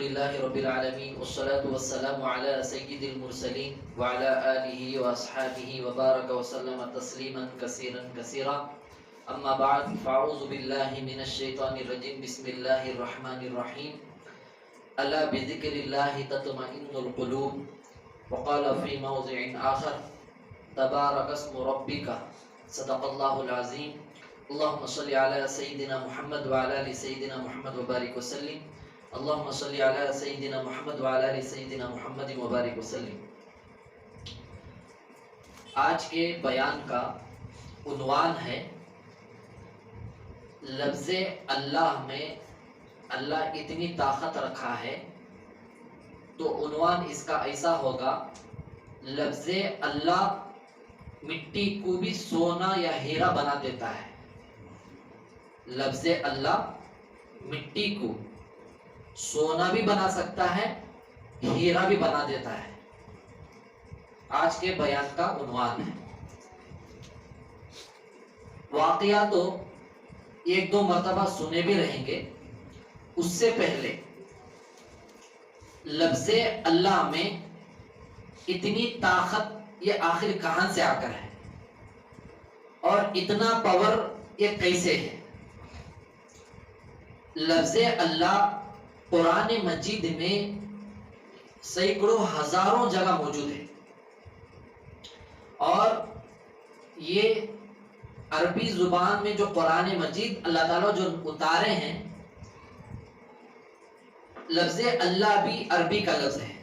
لله رب العالمين والصلاة والسلام على سيد المرسلين وعلى آله وأصحابه وبارك وسلم تسليما كثيرا كثيرا أما بعد فأعوذ بالله من الشيطان الرجيم بسم الله الرحمن الرحيم ألا بذكر الله تطمئن القلوب وقال في موضع آخر تبارك اسم ربك صدق الله العظيم اللهم صل على سيدنا محمد وعلى آل سيدنا محمد وبارك وسلم اللهم صل على سيدنا محمد وعلى آل سيدنا محمد وبارك وسلم۔ آج کے بیان کا عنوان ہے لفظ اللہ میں اللہ اتنی طاقت رکھا ہے، تو عنوان اس کا ایسا ہوگا لفظ اللہ مٹی کو بھی سونا یا ہیرا بنا دیتا ہے۔ لفظ اللہ مٹی کو سونا بھی بنا سکتا ہے، ہیرا بھی بنا دیتا ہے۔ آج کے بیان کا عنوان ہے۔ واقعہ تو ایک دو مرتبہ سنے بھی رہیں گے، اس سے پہلے لفظ اللہ میں اتنی طاقت یہ آخر کہاں سے آ کر ہے اور اتنا پاور یہ کیسے ہے؟ لفظ اللہ قرآن مجید میں سینکڑوں ہزاروں جگہ موجود ہے، اور یہ عربی زبان میں جو قرآن مجید اللہ تعالیٰ جو اتارے ہیں، لفظ اللہ بھی عربی کا لفظ ہے۔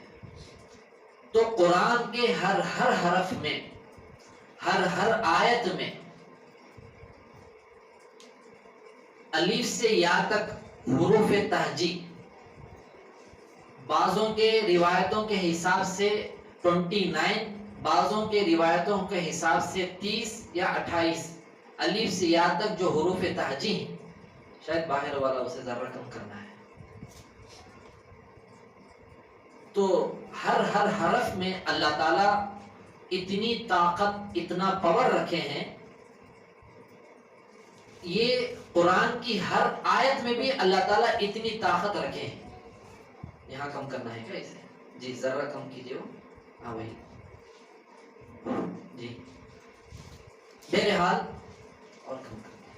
تو قرآن کے ہر حرف میں، ہر آیت میں الف سے یا تک حروف تہجی، بعضوں کے روایتوں کے حساب سے 29، بعضوں کے روایتوں کے حساب سے 30 یا 28 الف سے یا تک جو حروف تہجی ہیں، شاید باہر والا اسے ذرا کم کرنا ہے۔ تو ہر حرف میں اللہ تعالیٰ اتنی طاقت، اتنا پاور رکھے ہیں۔ یہ قرآن کی ہر آیت میں بھی اللہ تعالیٰ اتنی طاقت رکھے ہیں۔ یہاں کم کرنا ہے کیا اسے؟ جی ذرا کم کیجیے۔ ہاں بھائی جی، بہرحال اور کم کرنا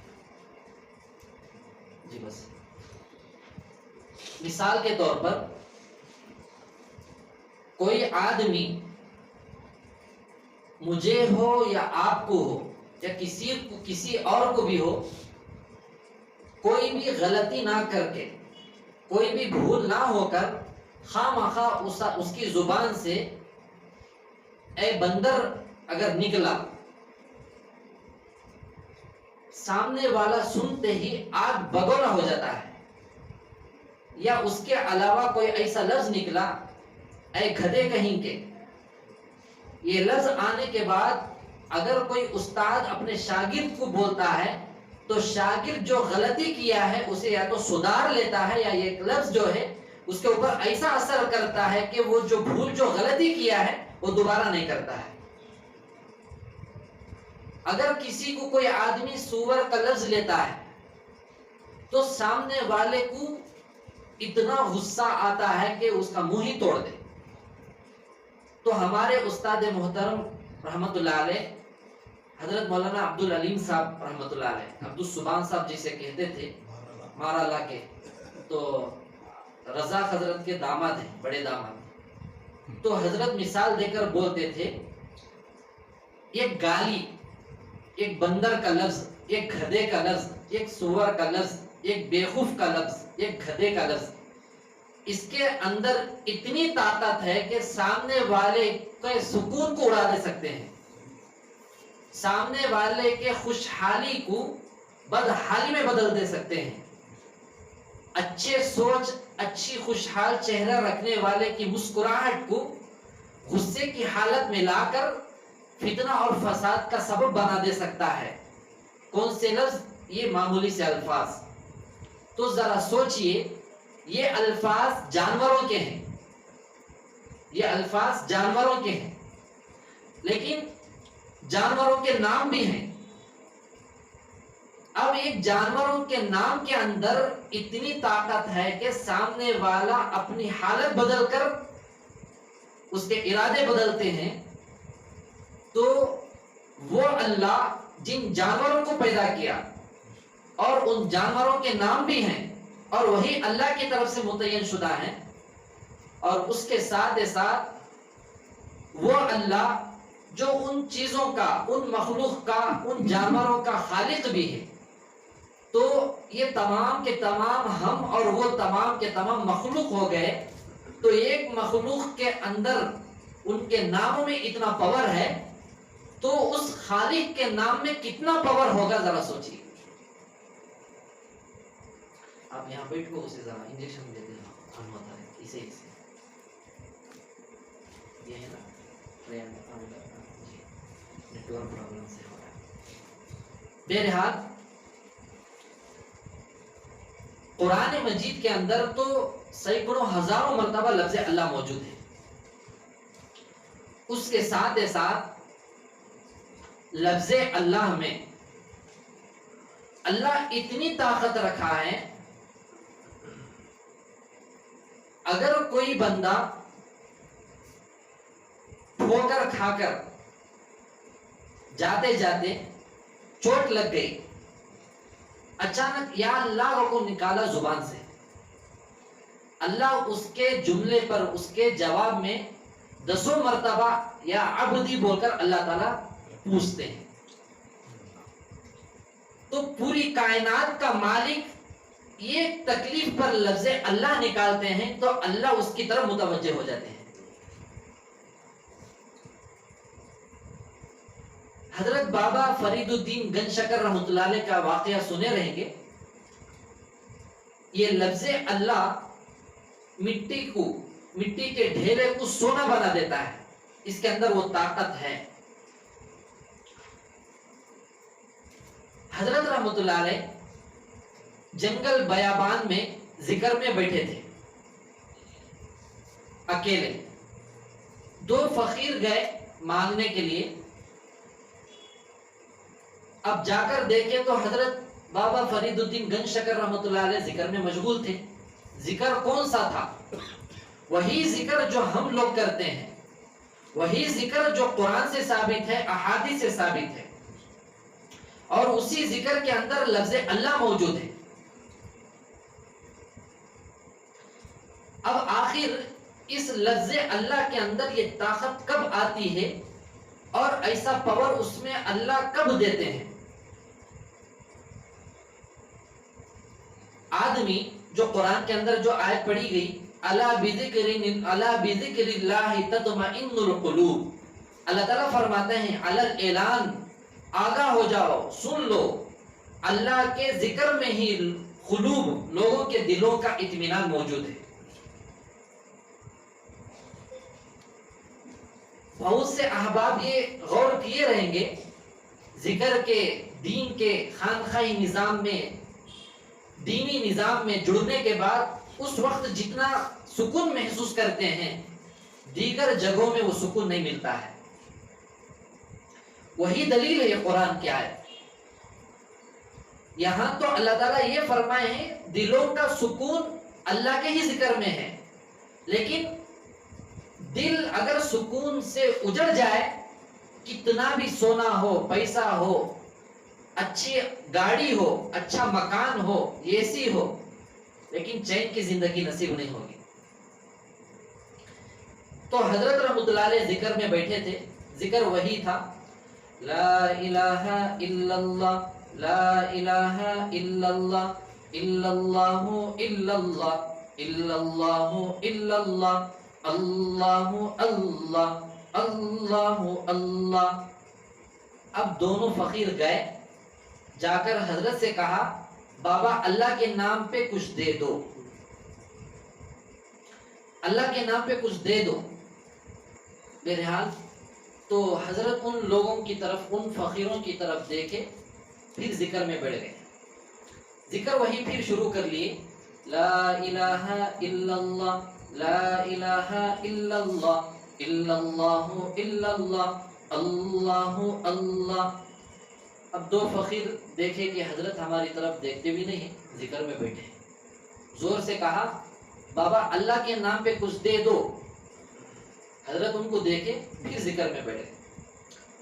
جی بس۔ مثال کے طور پر کوئی آدمی مجھے ہو یا آپ کو ہو یا کسی اور کو بھی ہو، کوئی بھی غلطی نہ کر کے، کوئی بھی بھول نہ ہو کر خواہ مخواہ اس کی زبان سے اے بندر اگر نکلا، سامنے والا سنتے ہی آگ بگولا ہو جاتا ہے۔ یا اس کے علاوہ کوئی ایسا لفظ نکلا اے گدھے کہیں کے، یہ لفظ آنے کے بعد اگر کوئی استاد اپنے شاگرد کو بولتا ہے تو شاگرد جو غلطی کیا ہے اسے یا تو سدھار لیتا ہے، یا یہ لفظ جو ہے اس کے اوپر ایسا اثر کرتا ہے کہ وہ جو بھول، جو غلطی کیا ہے وہ دوبارہ نہیں کرتا ہے۔ اگر کسی کو کوئی آدمی سور کا لفظ لیتا ہے تو سامنے والے کو اتنا غصہ آتا ہے کہ اس کا منہ ہی توڑ دے۔ تو ہمارے استاد محترم رحمت اللہ علیہ حضرت مولانا عبدالعلیم صاحب رحمت اللہ علیہ، عبدالسبحان صاحب جسے کہتے تھے، مارالا کے، تو رضا حضرت کے داماد ہیں، بڑے داماد۔ تو حضرت مثال دے کر بولتے تھے، ایک گالی، ایک بندر کا لفظ، ایک گدھے کا لفظ، ایک سور کا لفظ، ایک بیوقوف کا لفظ، ایک گدھے کا لفظ، اس کے اندر اتنی طاقت ہے کہ سامنے والے کے سکون کو اڑا دے سکتے ہیں، سامنے والے کے خوشحالی کو بدحالی میں بدل دے سکتے ہیں، اچھے سوچ، اچھی خوشحال چہرہ رکھنے والے کی مسکراہٹ کو غصے کی حالت میں لا کر فتنہ اور فساد کا سبب بنا دے سکتا ہے۔ کون سے لفظ؟ یہ معمولی سے الفاظ۔ تو ذرا سوچئے، یہ الفاظ جانوروں کے ہیں، یہ الفاظ جانوروں کے ہیں، لیکن جانوروں کے نام بھی ہیں۔ اب ایک جانوروں کے نام کے اندر اتنی طاقت ہے کہ سامنے والا اپنی حالت بدل کر اس کے ارادے بدلتے ہیں، تو وہ اللہ جن جانوروں کو پیدا کیا اور ان جانوروں کے نام بھی ہیں اور وہی اللہ کی طرف سے متعین شدہ ہیں، اور اس کے ساتھ وہ اللہ جو ان چیزوں کا، ان مخلوق کا، ان جانوروں کا خالق بھی ہے، تو یہ تمام کے تمام ہم اور وہ تمام کے تمام مخلوق ہو گئے، تو ایک مخلوق کے اندر ان کے ناموں میں اتنا پاور ہے، تو اس خالق کے نام میں کتنا پاور ہوگا ذرا سوچیے. آپ یہاں بیٹھ کو اسے ذرا انجیکشن دیتے ہیں، ہوتا ہے اسے یہ ہے نا نیٹورک پرابلم سے ہو رہا ہے. بہرحال قرآن مجید کے اندر تو سینکڑوں ہزاروں مرتبہ لفظ اللہ موجود ہے. اس کے ساتھ لفظ اللہ میں اللہ اتنی طاقت رکھا ہے، اگر کوئی بندہ ٹھوکر کھا کر جاتے جاتے چوٹ لگ گئی، اچانک یا اللہ کو نکالا زبان سے، اللہ اس کے جملے پر، اس کے جواب میں 10 مرتبہ یا عبدی بول کر اللہ تعالیٰ پوچھتے ہیں. تو پوری کائنات کا مالک یہ تکلیف پر لفظ اللہ نکالتے ہیں تو اللہ اس کی طرف متوجہ ہو جاتے ہیں. حضرت بابا فرید الدین گنج شکر رحمۃ اللہ علیہ کا واقعہ سنے رہیں گے. یہ لفظ اللہ مٹی کے ڈھیرے کو سونا بنا دیتا ہے، اس کے اندر وہ طاقت ہے. حضرت رحمۃ اللہ علیہ جنگل بیابان میں ذکر میں بیٹھے تھے اکیلے. 2 فقیر گئے مانگنے کے لیے. اب جا کر دیکھے تو حضرت بابا فرید الدین گنج شکر رحمۃ اللہ علیہ ذکر میں مشغول تھے. ذکر کون سا تھا؟ وہی ذکر جو ہم لوگ کرتے ہیں، وہی ذکر جو قرآن سے ثابت ہے، احادیث سے ثابت ہے، اور اسی ذکر کے اندر لفظ اللہ موجود ہے. اب آخر اس لفظ اللہ کے اندر یہ طاقت کب آتی ہے اور ایسا پاور اس میں اللہ کب دیتے ہیں؟ آدمی جو قرآن کے اندر جو آیت پڑھی گئی، الا بذکر اللہ تطمئن القلوب، اللہ تعالیٰ فرماتے ہیں علی اعلان، آگاہ ہو جاؤ، سن لو، اللہ کے ذکر میں ہی قلوب، لوگوں کے دلوں کا اطمینان موجود ہے. بہت سے احباب یہ غور کیے رہیں گے، ذکر کے، دین کے خانقاہی نظام میں، دینی نظام میں جڑنے کے بعد اس وقت جتنا سکون محسوس کرتے ہیں، دیگر جگہوں میں وہ سکون نہیں ملتا ہے. وہی دلیل ہے قرآن کی آیت. یہاں تو اللہ تعالیٰ یہ فرمائے ہیں دلوں کا سکون اللہ کے ہی ذکر میں ہے، لیکن دل اگر سکون سے اجڑ جائے، کتنا بھی سونا ہو، پیسہ ہو، اچھی گاڑی ہو، اچھا مکان ہو، اے سی ہو، لیکن چین کی زندگی نصیب نہیں ہوگی. تو حضرت رحمۃ اللہ علیہ ذکر میں بیٹھے تھے. ذکر وہی تھا، لا الہ الا اللہ، لا الہ الا اللہ، الا اللہ الا اللہ، الا اللہ الا اللہ، اللہ اللہ اللہ اللہ. اب دونوں فقیر گئے، جا کر حضرت سے کہا بابا اللہ کے نام پہ کچھ دے دو، اللہ کے نام پہ کچھ دے دو. بہرحال تو حضرت ان لوگوں کی طرف، ان فقیروں کی طرف دیکھے، پھر ذکر میں بڑھ گئے. ذکر وہی پھر شروع کر لیے، لا الہ الا اللہ، لا الہ الا اللہ، الا اللہ الا اللہ، اللہ اللہ. اب دو فقیر دیکھے کہ حضرت ہماری طرف دیکھتے بھی نہیں ہیں، ذکر میں بیٹھے ہیں، زور سے کہا بابا اللہ کے نام پہ کچھ دے دو۔ حضرت ان کو دیکھے پھر ذکر میں بیٹھے،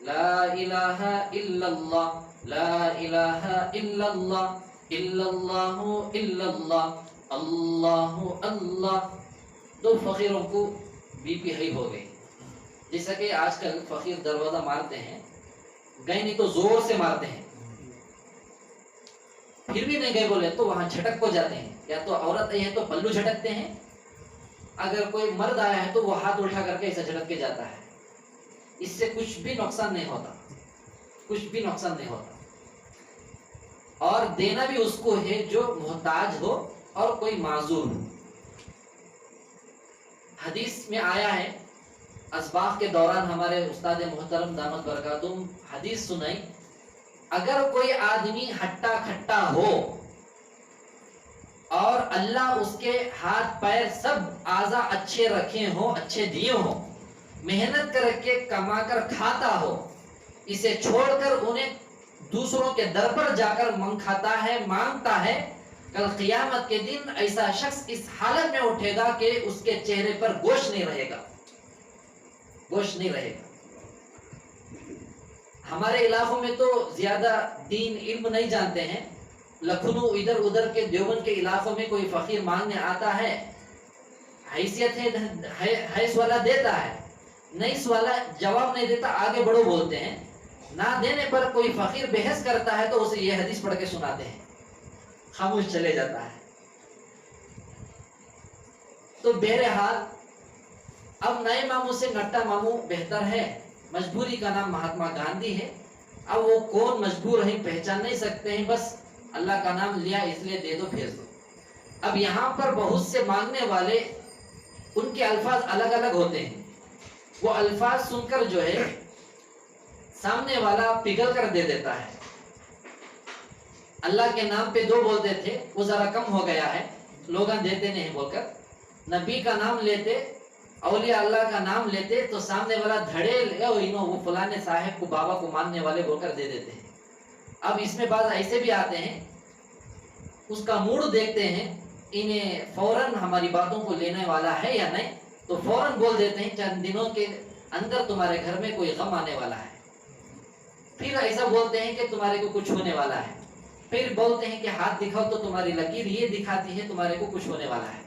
لا الہ الا اللہ، لا الہ الا اللہ، الا اللہ الا اللہ، اللہ اللہ۔ دو فقیروں کو بی پی ہائی ہو گئی، جیسا کہ آج کل فقیر دروازہ مارتے ہیں، گئے نہیں تو زور سے مارتے ہیں، پھر بھی نہیں گئے بولے تو وہاں جھٹک کو جاتے ہیں، یا تو عورت آئی ہے تو پلو جھٹکتے ہیں، اگر کوئی مرد آیا ہے تو وہ ہاتھ اٹھا کر کے ایسا جھٹک کے جاتا ہے۔ اس سے کچھ بھی نقصان نہیں ہوتا، کچھ بھی نقصان نہیں ہوتا، اور دینا بھی اس کو ہے جو محتاج ہو اور کوئی معذور ہو۔ حدیث میں آیا ہے، اسباق کے دوران ہمارے استاد محترم دامت برکاتہم حدیث سنائی، اگر کوئی آدمی ہٹا کھٹا ہو اور اللہ اس کے ہاتھ پیر سب اعضاء اچھے رکھے ہوں، اچھے دیے ہوں، محنت کر کے کما کر کھاتا ہو، اسے چھوڑ کر انہیں دوسروں کے در پر جا کر کھاتا ہے، مانگتا ہے، کل قیامت کے دن ایسا شخص اس حالت میں اٹھے گا کہ اس کے چہرے پر گوشت نہیں رہے گا، گوشت نہیں رہے گا۔ ہمارے علاقوں میں تو زیادہ دین علم نہیں جانتے ہیں، لکھنؤ ادھر ادھر کے دیوبند کے علاقوں میں کوئی فقیر مانگنے آتا ہے، حیثیت ہے حیث والا دیتا ہے، نہیں والا جواب نہیں دیتا، آگے بڑھو بولتے ہیں، نہ دینے پر کوئی فقیر بحث کرتا ہے تو اسے یہ حدیث پڑھ کے سناتے ہیں، خاموش چلے جاتا ہے۔ تو بہرحال اب نئے ماموں سے نٹا ماموں بہتر ہے، مجبوری کا نام مہاتما گاندھی ہے، اب وہ کون مجبور ہے پہچان نہیں سکتے ہیں، بس اللہ کا نام لیا اس لیے دے دو بھیج دو۔ اب یہاں پر بہت سے مانگنے والے، ان کے الفاظ الگ الگ ہوتے ہیں، وہ الفاظ سن کر جو ہے سامنے والا پگھل کر دے دیتا ہے۔ اللہ کے نام پہ دو بولتے تھے، وہ ذرا کم ہو گیا ہے، لوگ دیتے نہیں بول کر، نبی کا نام لیتے، اولیاء اللہ کا نام لیتے تو سامنے والا دھڑیل وہ فلانے صاحب کو بابا کو ماننے والے بول کر دے دیتے ہیں۔ اب اس میں بعض ایسے بھی آتے ہیں، اس کا موڈ دیکھتے ہیں، انہیں فوراً ہماری باتوں کو لینے والا ہے یا نہیں، تو فوراً بول دیتے ہیں چند دنوں کے اندر تمہارے گھر میں کوئی غم آنے والا ہے، پھر ایسا بولتے ہیں کہ تمہارے کو کچھ ہونے والا ہے، پھر بولتے ہیں کہ ہاتھ دکھاؤ تو تمہاری لکیر یہ دکھاتی ہے تمہارے کو کچھ ہونے والا ہے۔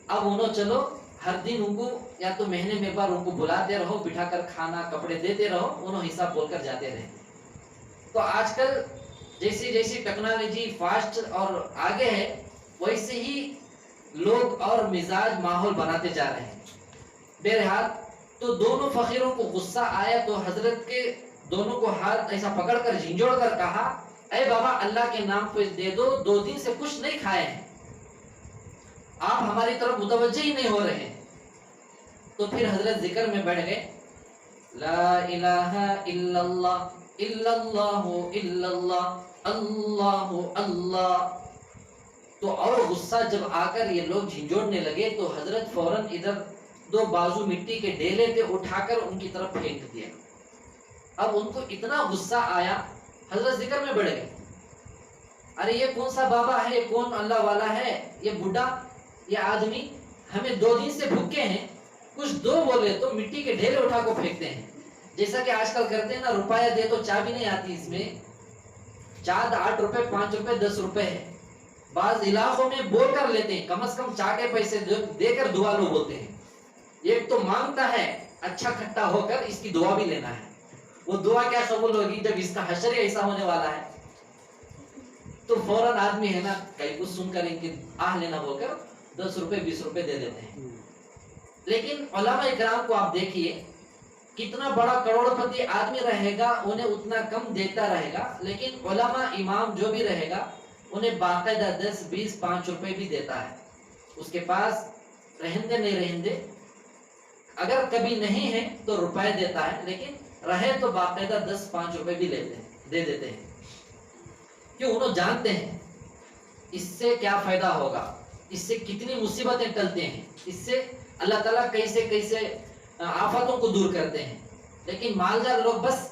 اب انہوں چلو ہر دن ان کو یا تو مہینے میں بار ان کو بلاتے رہو، بٹھا کر کھانا کپڑے دیتے رہو، انہوں حساب بول کر جاتے رہے۔ تو آج کل جیسی جیسی ٹیکنالوجی فاسٹ اور آگے ہے، ویسے ہی لوگ اور مزاج ماحول بناتے جا رہے ہیں۔ بہرحال تو دونوں فقیروں کو غصہ آیا تو حضرت کے دونوں کو ہاتھ ایسا پکڑ کر جھنجھوڑ کر کہا، اے بابا اللہ کے نام پہ دے دو، 2 دن سے کچھ نہیں کھائے ہیں، آپ ہماری طرف متوجہ ہی نہیں ہو رہے ہیں۔ تو پھر حضرت ذکر میں بیٹھ گئے، لا الہ الا اللہ، الا اللہ الا اللہ، اللہ اللہ۔ تو اور غصہ جب آ کر یہ لوگ جھنجھوڑنے لگے تو حضرت فوراً ادھر 2 بازو مٹی کے ڈیلے تھے اٹھا کر ان کی طرف پھینک دیا۔ اب ان کو اتنا غصہ آیا، حضرت ذکر میں بڑھ گئے، ارے یہ کون سا بابا ہے، یہ کون اللہ والا ہے، یہ بڈھا، یہ آدمی، ہمیں 2 دن سے بھوکے ہیں، کچھ دو بولے تو مٹی کے ڈھیلے اٹھا کو پھینکتے ہیں، جیسا کہ آج کل کرتے ہیں نا، روپیہ دے تو چائے بھی نہیں آتی، اس میں چائے 8 روپے 5 روپے 10 روپے ہے، بعض علاقوں میں بول کر لیتے ہیں، کم از کم چائے کے پیسے دے کر دعا لو بولتے ہیں۔ ایک تو مانگتا ہے اچھا کھٹا ہو کر، اس کی دعا بھی لینا ہے، وہ دعا کیا قبول ہوگی جب اس کا حشر ایسا ہونے والا ہے۔ تو فوراً آدمی ہے نا کئی کچھ سن کر ان کی آہ لینا بول کر 10 روپے 20 روپے دے دیتے ہیں۔ لیکن علماء اکرام کو آپ دیکھیے، کتنا بڑا کروڑپتی آدمی رہے گا انہیں اتنا کم دیتا رہے گا، لیکن علماء امام جو بھی رہے گا انہیں باقاعدہ 10 20 5 روپے بھی دیتا ہے، اس کے پاس رہندے نہیں رہندے، اگر کبھی نہیں ہے تو روپے دیتا ہے، لیکن رہے تو باقاعدہ 10 5 روپے بھی دے دیتے ہیں، کیوں؟ انہوں جانتے ہیں اس سے کیا فائدہ ہوگا، اس سے کتنی مصیبتیں ٹلتے ہیں، اس سے اللہ تعالیٰ کیسے کیسے آفاتوں کو دور کرتے ہیں۔ لیکن مالدار لوگ بس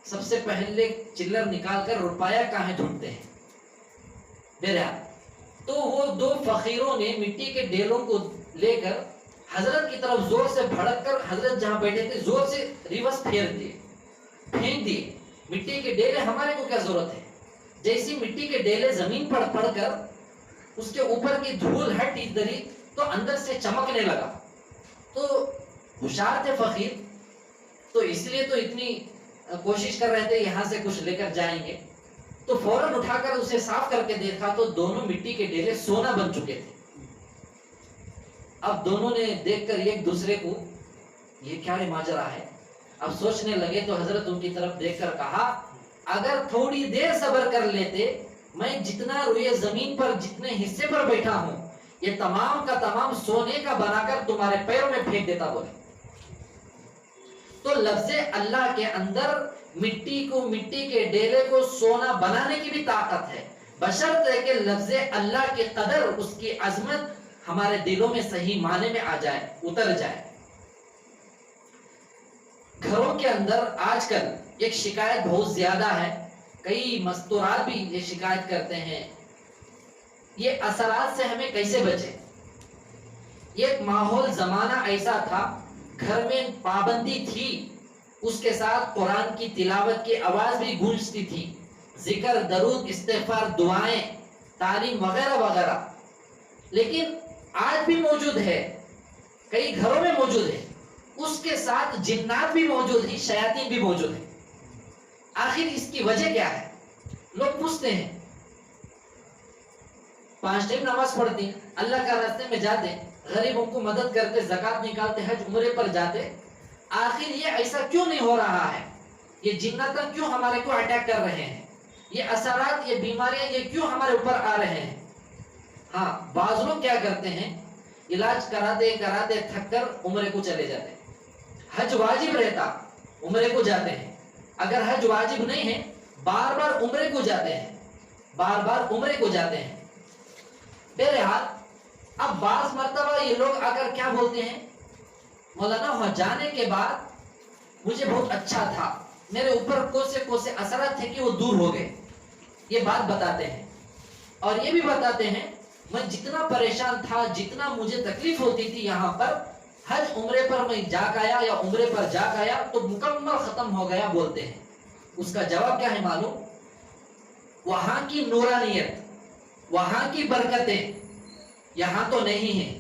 سب سے پہلے چلر نکال کر روپیہ کہاں ڈھونڈتے ہیں. بہرحال تو وہ دو فقیروں نے مٹی کے ڈیلوں کو لے کر حضرت کی طرف زور سے بھڑک کر حضرت جہاں بیٹھے تھے زور سے ریورس پھینک دیے. مٹی کے ڈیلے ہمارے کو کیا ضرورت ہے. جیسی مٹی کے ڈیلے زمین پر پڑ کر اس کے اوپر کی دھول ہٹی دری تو اندر سے چمکنے لگا. تو ہوشیار تھے فقیر, تو اس لیے تو اتنی کوشش کر رہے تھے یہاں سے کچھ لے کر جائیں گے. تو فوراً اٹھا کر اسے صاف کر کے دیکھا تو دونوں مٹی کے ڈیلے سونا بن چکے تھے. اب دونوں نے دیکھ کر ایک دوسرے کو یہ کیا ماجرا ہے, اب سوچنے لگے. تو حضرت ان کی طرف دیکھ کر کہا اگر تھوڑی دیر صبر کر لیتے میں جتنا روئے زمین پر جتنے حصے پر بیٹھا ہوں یہ تمام کا تمام سونے کا بنا کر تمہارے پیروں میں پھینک دیتا. بولے تو لفظ اللہ کے اندر مٹی کے ڈیلے کو سونا بنانے کی بھی طاقت ہے, بشرط کہ لفظ اللہ کی قدر اس کی عظمت ہمارے دلوں میں صحیح معنی میں آ جائے, اتر جائے. گھروں کے اندر آج کل ایک شکایت بہت زیادہ ہے, کئی مستورات بھی یہ شکایت کرتے ہیں, یہ اثرات سے ہمیں کیسے بچے. یہ ماحول زمانہ ایسا تھا, گھر میں پابندی تھی, اس کے ساتھ قرآن کی تلاوت کی آواز بھی گونجتی تھی, ذکر درود استغفار دعائیں تعلیم وغیرہ وغیرہ. لیکن آج بھی موجود ہے, کئی گھروں میں موجود ہے, اس کے ساتھ جنات بھی موجود ہیں, شیاطین بھی موجود ہیں. آخر اس کی وجہ کیا ہے؟ لوگ پوچھتے ہیں. 5 ٹائم نماز پڑھتے ہیں, اللہ کا راستے میں جاتے, غریبوں کو مدد کرتے, زکات نکالتے, حج عمرے پر جاتے, آخر یہ ایسا کیوں نہیں ہو رہا ہے؟ یہ جنات کیوں ہمارے کو اٹیک کر رہے ہیں؟ یہ اثرات, یہ بیماریاں یہ کیوں ہمارے اوپر آ رہے ہیں؟ ہاں, بعض لوگ کیا کرتے ہیں, علاج کراتے کراتے تھک کر عمرے کو چلے جاتے. حج واجب رہتا عمرے کو جاتے ہیں, اگر حج واجب نہیں ہے بار بار عمرے کو جاتے ہیں, بار بار عمرے کو جاتے ہیں. بہرحال اب بعض مرتبہ یہ لوگ اگر کیا بولتے ہیں, مولانا وہاں جانے کے بعد مجھے بہت اچھا تھا, میرے اوپر کوسے اثرات تھے کہ وہ دور ہو گئے. یہ بات بتاتے ہیں اور یہ بھی بتاتے ہیں میں جتنا پریشان تھا, جتنا مجھے تکلیف ہوتی تھی یہاں پر, حج عمرے پر میں جا آیا یا عمرے پر جا آیا تو مکمل ختم ہو گیا بولتے ہیں. اس کا جواب کیا ہے معلوم؟ وہاں کی نورانیت, وہاں کی برکتیں یہاں تو نہیں ہیں.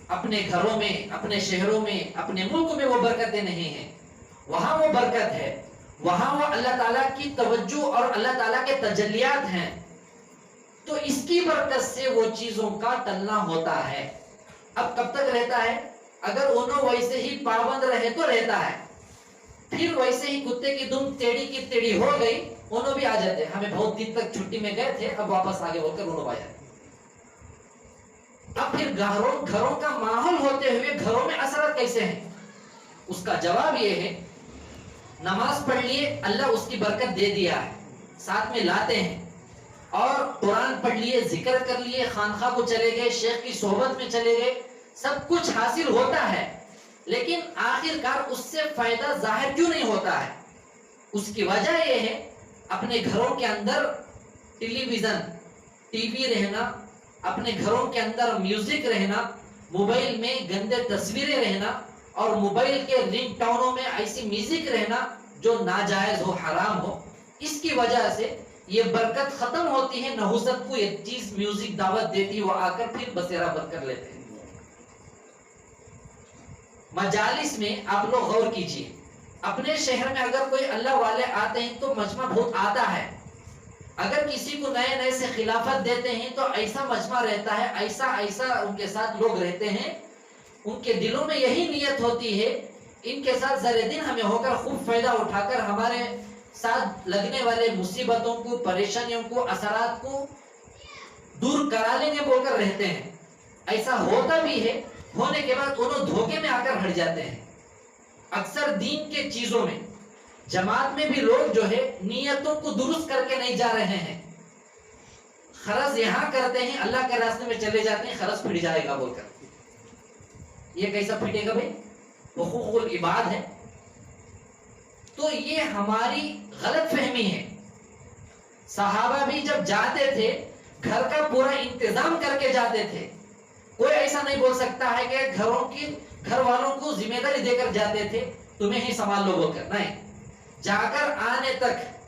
اپنے گھروں میں, اپنے شہروں میں, اپنے ملک میں وہ برکتیں نہیں ہیں. وہاں وہ برکت ہے, وہاں وہ اللہ تعالیٰ کی توجہ اور اللہ تعالیٰ کے تجلیات ہیں. تو اس کی برکت سے وہ چیزوں کا ٹلنا ہوتا ہے. اب کب تک رہتا ہے؟ اگر انہوں ویسے ہی پابند رہے تو رہتا ہے, پھر ویسے ہی کتے کی دم ٹیڑھی کی ٹیڑھی ہو گئی, انہوں بھی آ جاتے ہیں, ہمیں بہت دن تک چھٹی میں گئے تھے اب واپس آگے بول کر انہوں آ جاتے. اب پھر گھروں کا ماحول ہوتے ہوئے گھروں میں اثرات کیسے ہیں؟ اس کا جواب یہ ہے, نماز پڑھ لیے اللہ اس کی برکت دے دیا ہے, ساتھ میں لاتے ہیں, اور قرآن پڑھ لیے, ذکر کر لیے, خانقاہ کو چلے گئے, شیخ کی صحبت میں چلے گئے, سب کچھ حاصل ہوتا ہے, لیکن آخر کار اس سے فائدہ ظاہر کیوں نہیں ہوتا ہے؟ اس کی وجہ یہ ہے اپنے گھروں کے اندر ٹیلی ویژن, ٹی وی رہنا, اپنے گھروں کے اندر میوزک رہنا, موبائل میں گندے تصویریں رہنا, اور موبائل کے رنگ ٹونوں میں ایسی میوزک رہنا جو ناجائز ہو, حرام ہو. اس کی وجہ سے یہ برکت ختم ہوتی ہے. نحوست کو یہ چیز میوزک دعوت دیتی, وہ آ کر پھر بسیرا بند کر لیتے ہیں. مجالس میں آپ لوگ غور کیجئے, اپنے شہر میں اگر کوئی اللہ والے آتے ہیں تو مجمع بہت آتا ہے. اگر کسی کو نئے نئے سے خلافت دیتے ہیں تو ایسا مجمع رہتا ہے, ایسا ان کے ساتھ لوگ رہتے ہیں, ان کے دلوں میں یہی نیت ہوتی ہے ان کے ساتھ ذرے دن ہمیں ہو کر خوب فائدہ اٹھا کر ہمارے ساتھ لگنے والے مصیبتوں کو, پریشانیوں کو, اثرات کو دور کرا لیں گے بول کر رہتے ہیں. ایسا ہوتا بھی ہے, ہونے کے بعد انہوں دھوکے میں آ کر ہٹ جاتے ہیں. اکثر دین کے چیزوں میں, جماعت میں بھی لوگ جو ہے نیتوں کو درست کر کے نہیں جا رہے ہیں, خرض یہاں کرتے ہیں, اللہ کے راستے میں چلے جاتے ہیں, خرض پھٹ جائے گا بول کر. یہ کیسا پھٹے گا بھائی؟ حقوق العباد ہے. تو یہ ہماری غلط فہمی ہے. صحابہ بھی جب جاتے تھے گھر کا پورا انتظام کر کے جاتے تھے. کوئی ایسا نہیں بول سکتا ہے کہ گھر والوں کو ذمہ داری دے کر جاتے تھے تمہیں ہی سنبھال لو بول کر. نہیں, جا کر آنے تک